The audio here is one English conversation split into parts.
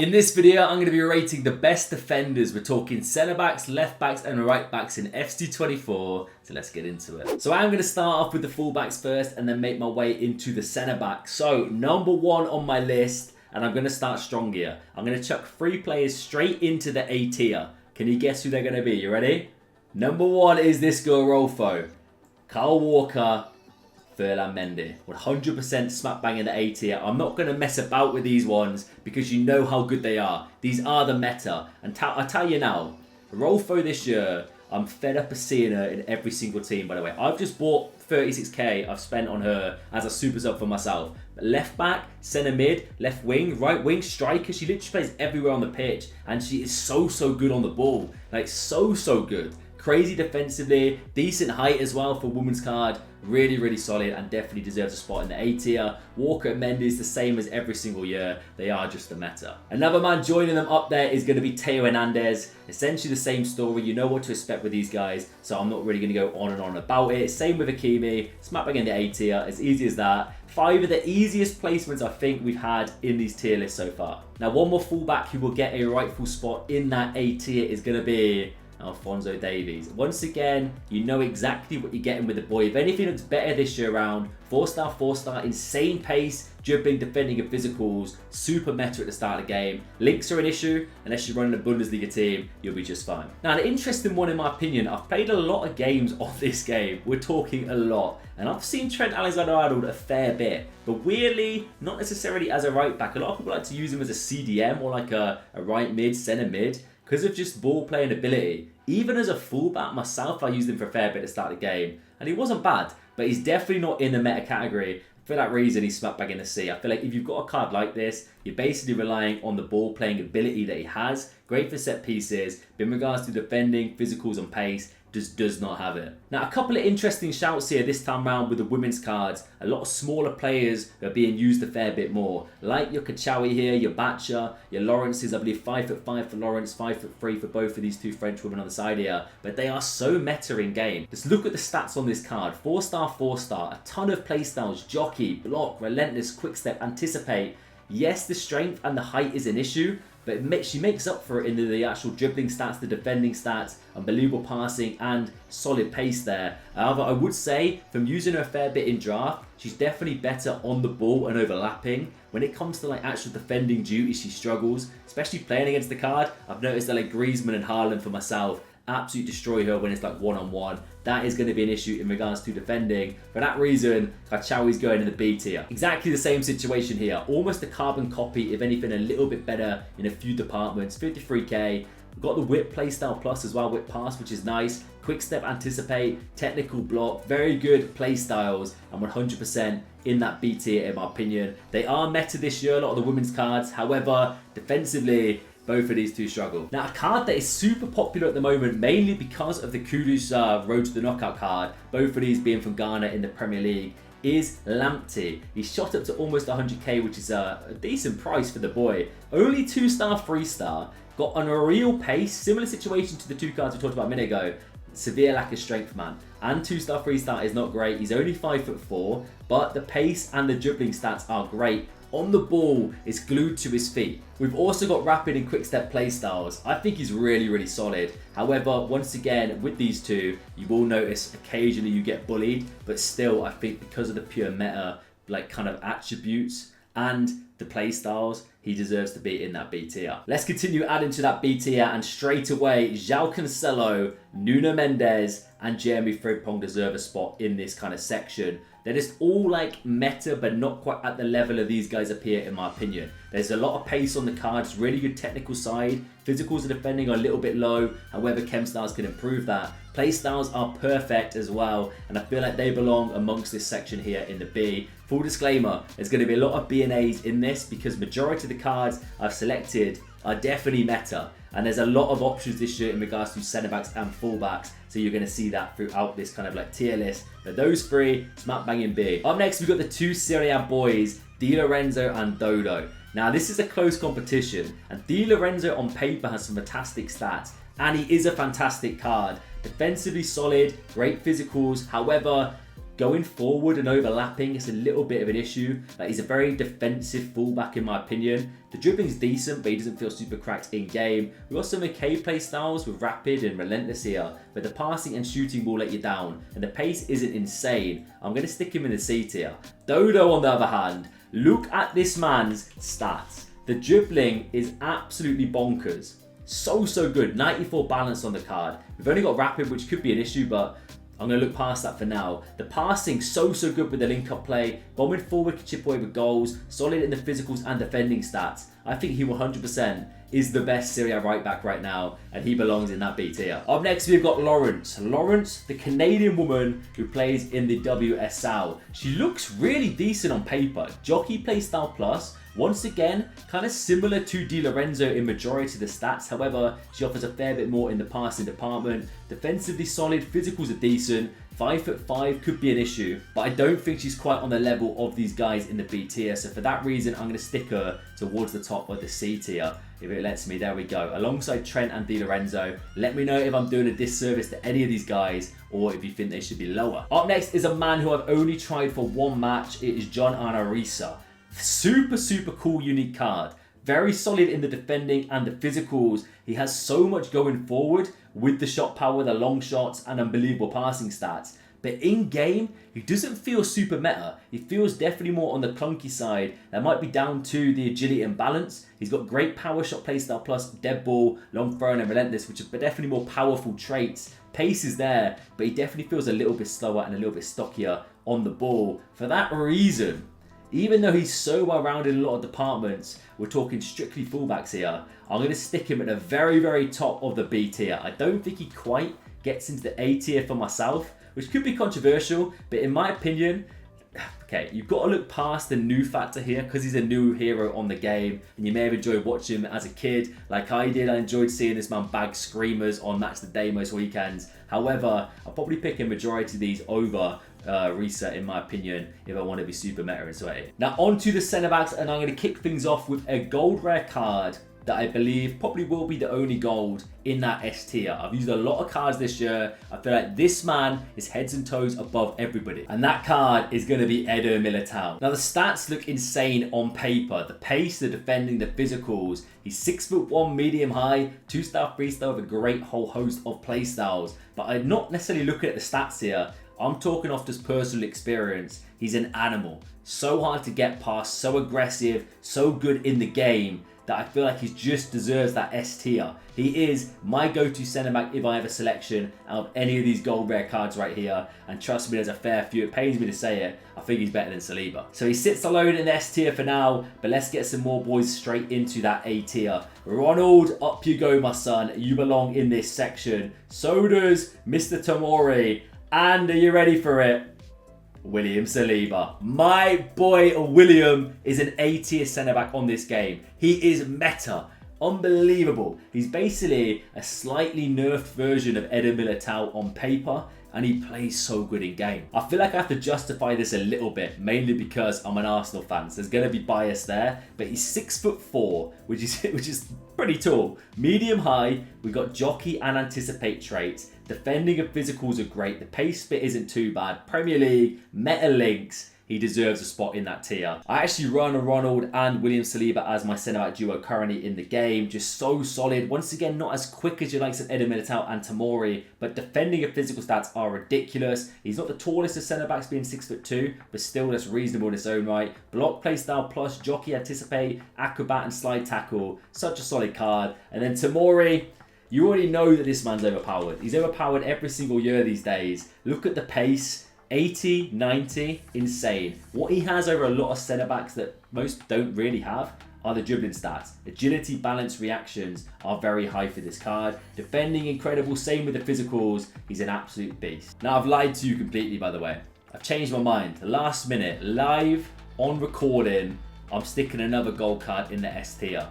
In this video, I'm going to be rating the best defenders. We're talking centre backs, left backs, and right backs in FC24. So let's get into it. So I'm going to start off with the full backs first and then make my way into the centre backs. So number one on my list, and I'm going to start strong here. I'm going to chuck 3 players straight into the A tier. Can you guess who they're going to be? You ready? Number one is this girl, Rolfo. Kyle Walker, Ferland Mendy. 100% smack bang in the A tier. I'm not going to mess about with these ones because you know how good they are. These are the meta. And I tell you now, Rolfo this year, I'm fed up of seeing her in every single team, by the way. I've just bought 36k I've spent on her as a super sub for myself. But left back, centre mid, left wing, right wing, striker. She literally plays everywhere on the pitch. And she is so good on the ball. Like, so good. Crazy defensively, decent height as well for women's card. Really solid and definitely deserves a spot in the A tier. Walker and Mendy is the same as every single year. They are just the meta. Another man joining them up there is going to be Teo Hernandez. Essentially the same story. You know what to expect with these guys, so I'm not really going to go on and on about it. Same with Hakimi. Smack bang in the A tier. As easy as that. 5 of the easiest placements I think we've had in these tier lists so far. Now, one more fullback who will get a rightful spot in that A tier is going to be Alphonso Davies. Once again, you know exactly what you're getting with the boy. If anything looks better this year around, 4-star, insane pace, dribbling, defending and physicals, super meta at the start of the game. Links are an issue. Unless you're running a Bundesliga team, you'll be just fine. Now, an interesting one in my opinion, I've played a lot of games of this game. We're talking a lot. And I've seen Trent Alexander-Arnold a fair bit. But weirdly, not necessarily as a right back. A lot of people like to use him as a CDM or like a right mid, centre mid, because of just ball playing ability. Even as a fullback myself, I used him for a fair bit to start the game. And he wasn't bad, but he's definitely not in the meta category. For that reason, he's smack back in the C. I feel like if you've got a card like this, you're basically relying on the ball playing ability that he has. Great for set pieces, but in regards to defending, physicals and pace, just does not have it. Now, a couple of interesting shouts here this time round with the women's cards. A lot of smaller players are being used a fair bit more. Like your Kachawi here, your Batcha, your Lawrence's, I believe 5'5" for Lawrence, 5'3" for both of these two French women on the side here. But they are so meta in game. Just look at the stats on this card. 4-star, a ton of playstyles, jockey, block, relentless, quick step, anticipate. Yes, the strength and the height is an issue, but she makes up for it in the actual dribbling stats, the defending stats, unbelievable passing and solid pace there. However, I would say from using her a fair bit in draft, she's definitely better on the ball and overlapping. When it comes to like actual defending duties, she struggles, especially playing against the card. I've noticed that like Griezmann and Haaland for myself absolutely destroy her when it's like one-on-one. That is going to be an issue in regards to defending. For that reason, Kachawi's going in the B tier. Exactly the same situation here. Almost a carbon copy, if anything, a little bit better in a few departments. 53k. We've got the whip playstyle plus as well, whip pass, which is nice. Quick step, anticipate, technical block, very good play styles, and 100% in that B tier in my opinion. They are meta this year, a lot of the women's cards. However, defensively, both of these two struggle. Now, a card that is super popular at the moment, mainly because of the Kudus Road to the Knockout card, both of these being from Ghana in the Premier League, is Lamptey. He's shot up to almost 100k, which is a decent price for the boy. Only 2-star, 3-star. Got an real pace, similar situation to the two cards we talked about a minute ago. Severe lack of strength, man. And 2-star, 3-star is not great. He's only 5'4", but the pace and the dribbling stats are great. On the ball, is glued to his feet. We've also got rapid and quick step play styles. I think he's really solid. However, once again, with these two, you will notice occasionally you get bullied, but still, I think because of the pure meta, like kind of attributes and the play styles, he deserves to be in that B tier. Let's continue adding to that B tier, and straight away, João Cancelo, Nuno Mendes, and Jeremy Frimpong deserve a spot in this kind of section. They're just all like meta, but not quite at the level of these guys appear in my opinion. There's a lot of pace on the cards, really good technical side. Physicals and defending are a little bit low. However, chem styles can improve that. Play styles are perfect as well, and I feel like they belong amongst this section here in the B. Full disclaimer, there's going to be a lot of B and A's in this because majority of the cards I've selected are definitely meta. And there's a lot of options this year in regards to centre-backs and full-backs. So you're going to see that throughout this kind of like tier list. But those three, smack bang in B. Up next, we've got the two Serie A boys, Di Lorenzo and Dodo. Now, this is a close competition. And Di Lorenzo on paper has some fantastic stats. And he is a fantastic card. Defensively solid, great physicals. However, Going forward and overlapping, it's a little bit of an issue. Like, he's a very defensive fullback in my opinion. The dribbling's decent, but he doesn't feel super cracked in game. We've got some okay play styles with rapid and relentless here, but the passing and shooting will let you down, and the pace isn't insane. I'm going to stick him in the C tier. Dodo, on the other hand, look at this man's stats. The dribbling is absolutely bonkers. So good. 94 balance on the card. We've only got rapid, which could be an issue, but I'm going to look past that for now. The passing, so good with the link-up play. Bombing forward can chip away with goals. Solid in the physicals and defending stats. I think he 100% is the best Serie A right back right now, and he belongs in that B tier. Up next, we've got Lawrence. Lawrence, the Canadian woman who plays in the WSL. She looks really decent on paper. Jockey playstyle plus. Once again, kind of similar to Di Lorenzo in majority of the stats. However, she offers a fair bit more in the passing department. Defensively solid, physicals are decent. 5'5" could be an issue, but I don't think she's quite on the level of these guys in the B tier. So for that reason, I'm going to stick her towards the top of the C tier. If it lets me, there we go. Alongside Trent and Di Lorenzo. Let me know if I'm doing a disservice to any of these guys or if you think they should be lower. Up next is a man who I've only tried for one match. It is John Arisa. Super cool, unique card. Very solid in the defending and the physicals. He has so much going forward with the shot power, the long shots, and unbelievable passing stats. But in game, he doesn't feel super meta. He feels definitely more on the clunky side. That might be down to the agility and balance. He's got great power shot playstyle plus dead ball, long throw, and relentless, which are definitely more powerful traits. Pace is there, but he definitely feels a little bit slower and a little bit stockier on the ball. For that reason, even though he's so well rounded in a lot of departments, we're talking strictly fullbacks here, I'm going to stick him at the very top of the B tier. I don't think he quite gets into the A tier for myself, which could be controversial, but in my opinion, okay, you've got to look past the new factor here because he's a new hero on the game, and you may have enjoyed watching him as a kid like I did. I enjoyed seeing this man bag screamers on Match of the Day most weekends. However, I'll probably pick a majority of these over Reset, in my opinion, if I want to be super meta and sweaty. Now on to the centre backs, and I'm going to kick things off with a gold rare card that I believe probably will be the only gold in that S tier. I've used a lot of cards this year. I feel like this man is heads and toes above everybody, and that card is going to be Eder Militao. Now the stats look insane on paper. The pace, the defending, the physicals. He's 6'1", medium high, 2-star freestyle with a great whole host of play styles. But I'm not necessarily looking at the stats here. I'm talking off just personal experience. He's an animal. So hard to get past, so aggressive, so good in the game that I feel like he just deserves that S tier. He is my go-to centre back if I have a selection out of any of these gold rare cards right here. And trust me, there's a fair few. It pains me to say it. I think he's better than Saliba. So he sits alone in the S tier for now, but let's get some more boys straight into that A tier. Ronald, up you go, my son. You belong in this section. So does Mr. Tomori. And are you ready for it? William Saliba. My boy William is an A tier centre back on this game. He is meta. Unbelievable. He's basically a slightly nerfed version of Eder Militao on paper, and he plays so good in game. I feel like I have to justify this a little bit, mainly because I'm an Arsenal fan, so there's going to be bias there. But he's 6'4", which is pretty tall. Medium high, we've got jockey and anticipate traits. Defending and physicals are great. The pace bit isn't too bad. Premier League, meta links. He deserves a spot in that tier. I actually run Ronald and William Saliba as my centre-back duo currently in the game. Just so solid. Once again, not as quick as your likes of Eder Militao and Tomori, but defending and physical stats are ridiculous. He's not the tallest of centre-backs, being 6'2", but still that's reasonable in its own right. Block play style plus, jockey, anticipate, acrobat and slide tackle. Such a solid card. And then Tomori, you already know that this man's overpowered. He's overpowered every single year these days. Look at the pace. 80, 90, insane. What he has over a lot of centre-backs that most don't really have are the dribbling stats. Agility, balance, reactions are very high for this card. Defending, incredible. Same with the physicals. He's an absolute beast. Now, I've lied to you completely, by the way. I've changed my mind. Last minute, live, on recording, I'm sticking another gold card in the S tier.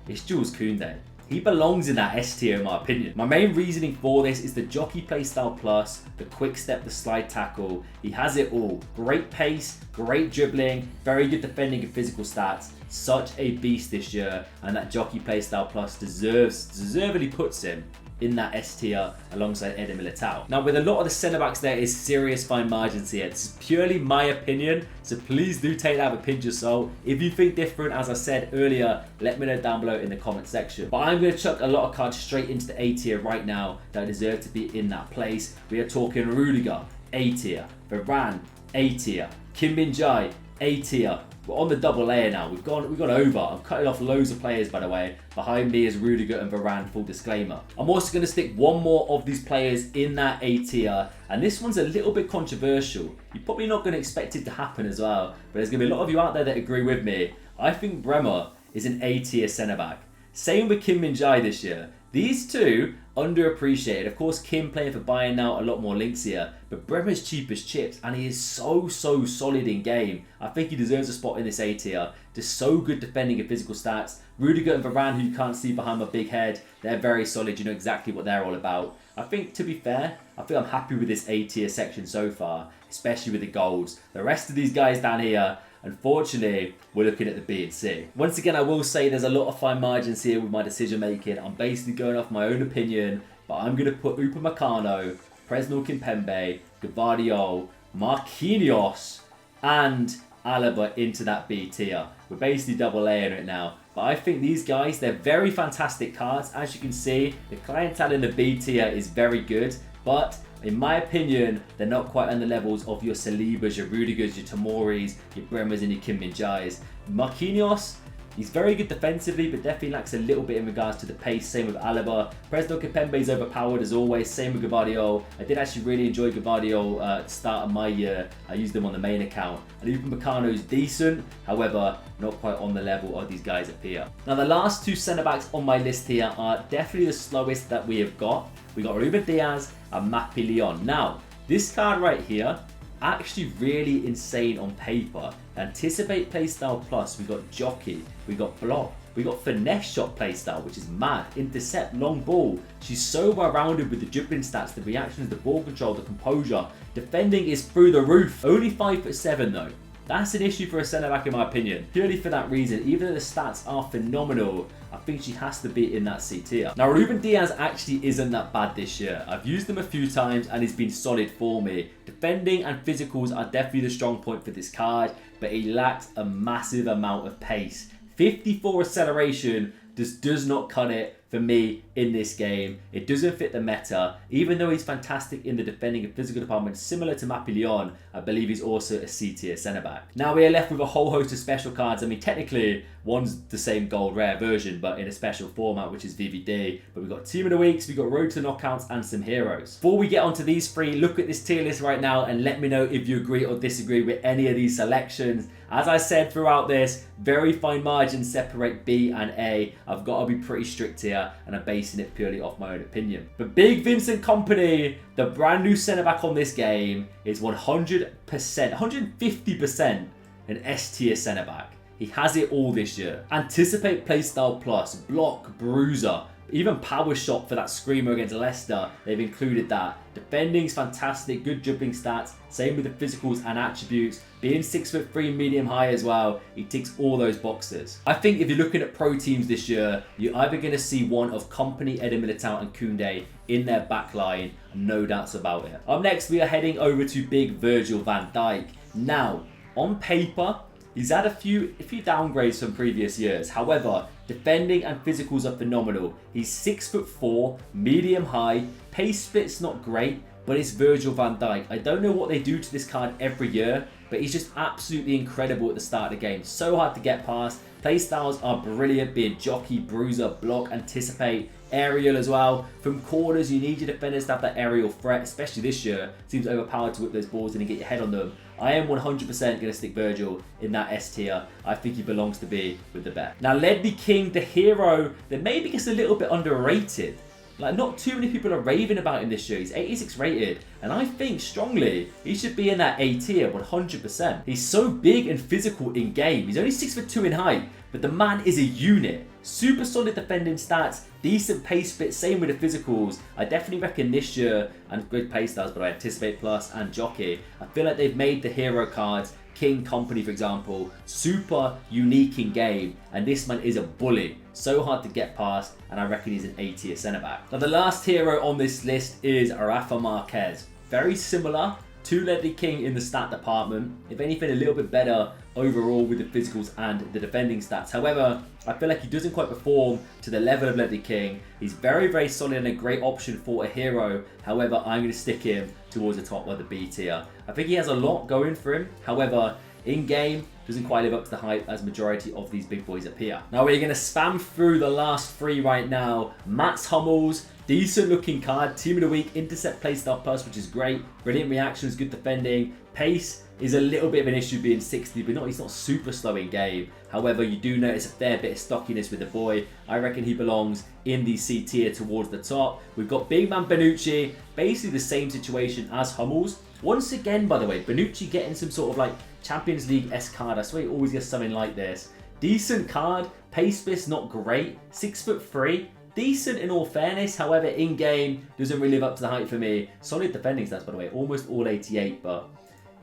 It's Jules Koundé. He belongs in that S tier in my opinion. My main reasoning for this is the jockey playstyle plus, the quick step, the slide tackle. He has it all. Great pace, great dribbling, very good defending and physical stats. such a beast this year, and that Jockey Playstyle Plus deservedly puts him in that S tier alongside Eder Militao. Now, with a lot of the centre backs, there is serious fine margins here. This is purely my opinion, so please do take that with a pinch of salt. If you think different, as I said earlier, let me know down below in the comment section. But I'm going to chuck a lot of cards straight into the A tier right now that deserve to be in that place. We are talking Rudiger, A tier, Varane, A tier, Kim Min-jae, A tier. We're on the double layer now. We've gone over. I'm cutting off loads of players, by the way. Behind me is Rudiger and Varane, full disclaimer. I'm also going to stick one more of these players in that A tier, and this one's a little bit controversial. You're probably not going to expect it to happen as well, but there's going to be a lot of you out there that agree with me. I think Bremer is an A tier centre back. Same with Kim Min-jae this year. These two, underappreciated. Of course, Kim playing for Bayern now, a lot more links here. But Bremer's cheap as chips, and he is so solid in game. I think he deserves a spot in this A tier. Just so good defending and physical stats. Rudiger and Varane, who you can't see behind my big head, they're very solid. You know exactly what they're all about. I think, to be fair, I think I'm happy with this A tier section so far, especially with the goals. The rest of these guys down here, unfortunately, we're looking at the B and C. Once again, I will say there's a lot of fine margins here with my decision making. I'm basically going off my own opinion, but I'm going to put Upamecano, Presnel Kimpembe, Gvardiol, Marquinhos, and Alaba into that B tier. We're basically double layering it now. But I think these guys, they're very fantastic cards. As you can see, the clientele in the B tier is very good, but in my opinion, they're not quite on the levels of your Salibas, your Rudigers, your Tomoris, your Bremers, and your Kim Min-jaes. Marquinhos, he's very good defensively, but definitely lacks a little bit in regards to the pace. Same with Alaba. Presnel Kimpembe is overpowered as always. Same with Gvardiol. I did actually really enjoy Gvardiol at the start of my year. I used them on the main account. And Upamecano is decent, however, not quite on the level of these guys up here. Now, the last two centre-backs on my list here are definitely the slowest that we have got. We got Ruben Diaz and Mapi. Now, this card right here, actually really insane on paper. Anticipate Playstyle Plus, we got Jockey, we got Block, we got Finesse Shot Playstyle, which is mad. Intercept, long ball. She's so well rounded with the dribbling stats, the reactions, the ball control, the composure. Defending is through the roof. Only 5'7" though. That's an issue for a centre-back in my opinion. Purely for that reason, even though the stats are phenomenal, I think she has to be in that C tier. Now, Ruben Diaz actually isn't that bad this year. I've used him a few times and he's been solid for me. Defending and physicals are definitely the strong point for this card, but he lacks a massive amount of pace. 54 acceleration just does not cut it for me in this game. It doesn't fit the meta. Even though he's fantastic in the defending and physical department, similar to Mapi, I believe he's also a C tier centre-back. Now we are left with a whole host of special cards. I mean, technically, one's the same gold rare version, but in a special format, which is VVD. But we've got Team of the Weeks, we've got Road to Knockouts, and some heroes. Before we get onto these three, look at this tier list right now and let me know if you agree or disagree with any of these selections. As I said throughout this, very fine margins separate B and A. I've got to be pretty strict here, and I'm basing it purely off my own opinion. But Big Vincent Kompany, the brand new centre-back on this game, is 100%, 150% an S tier centre-back. He has it all this year. Anticipate Playstyle Plus, Block, Bruiser, even Power Shot for that screamer against Leicester. They've included that. Defending's fantastic, good dribbling stats. Same with the physicals and attributes. Being 6'3", medium high as well, he ticks all those boxes. I think if you're looking at pro teams this year, you're either going to see one of Kompany, Eder Militao, and Koundé in their back line. No doubts about it. Up next, we are heading over to Big Virgil van Dijk. Now, on paper, he's had a few downgrades from previous years. However, defending and physicals are phenomenal. He's 6'4", medium high. Pace split's not great, but it's Virgil van Dijk. I don't know what they do to this card every year, but he's just absolutely incredible at the start of the game. So hard to get past. Playstyles are brilliant, being Jockey, Bruiser, Block, Anticipate, Aerial as well. From corners, you need your defenders to have that aerial threat, especially this year. Seems overpowered to whip those balls in and get your head on them. I am 100% going to stick Virgil in that S tier. I think he belongs to be with the best. Now, Ledley King, the hero, that maybe gets a little bit underrated. Like, not too many people are raving about him this year. He's 86 rated, and I think strongly he should be in that A tier 100%. He's so big and physical in game. He's only 6'2" in height, but the man is a unit. Super solid defending stats, decent pace split, same with the physicals. I definitely reckon this year, and good pace styles, but I Anticipate Plus and Jockey, I feel like they've made the hero cards King Company, for example, super unique in game, and this man is a bully. So hard to get past, and I reckon he's an A tier centre-back. Now the last hero on this list is Rafa Marquez. Very similar to Ledley King in the stat department. If anything, a little bit better overall with the physicals and the defending stats. However, I feel like he doesn't quite perform to the level of Ledley King. He's very, very solid and a great option for a hero. However, I'm going to stick him towards the top of the B tier. I think he has a lot going for him. However, in game, doesn't quite live up to the hype as majority of these big boys appear. Now we're going to spam through the last three right now. Mats Hummels, decent looking card. Team of the week, intercept playstyle plus, which is great. Brilliant reactions, good defending. Pace is a little bit of an issue being 60, but he's not super slow in game. However, you do notice a fair bit of stockiness with the boy. I reckon he belongs in the C tier towards the top. We've got big man Bonucci, basically the same situation as Hummels. Once again, by the way, Bonucci getting some sort of like Champions League-esque card. I swear he always gets something like this. Decent card, pace bits not great, 6'3". Decent in all fairness, however, in game doesn't really live up to the hype for me. Solid defending stats, by the way, almost all 88, but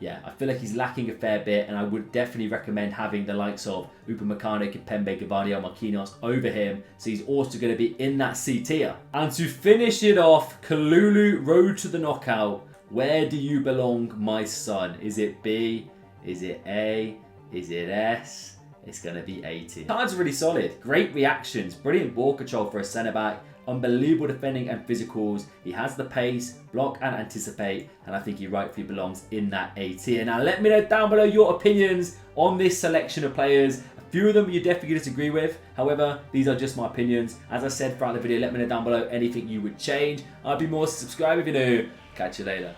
yeah, I feel like he's lacking a fair bit, and I would definitely recommend having the likes of Upamecano, Kimpembe, Gavardio, Marquinhos over him, so he's also going to be in that C tier. And to finish it off, Kalulu, road to the knockout. Where do you belong, my son? Is it B? Is it A? Is it S? It's going to be A tier. Card's really solid. Great reactions. Brilliant ball control for a centre-back. Unbelievable defending and physicals. He has the pace, block and anticipate. And I think he rightfully belongs in that A tier. Now let me know down below your opinions on this selection of players. A few of them you definitely disagree with. However, these are just my opinions. As I said throughout the video, let me know down below anything you would change. I'd be more subscribe if you're new. Catch you later.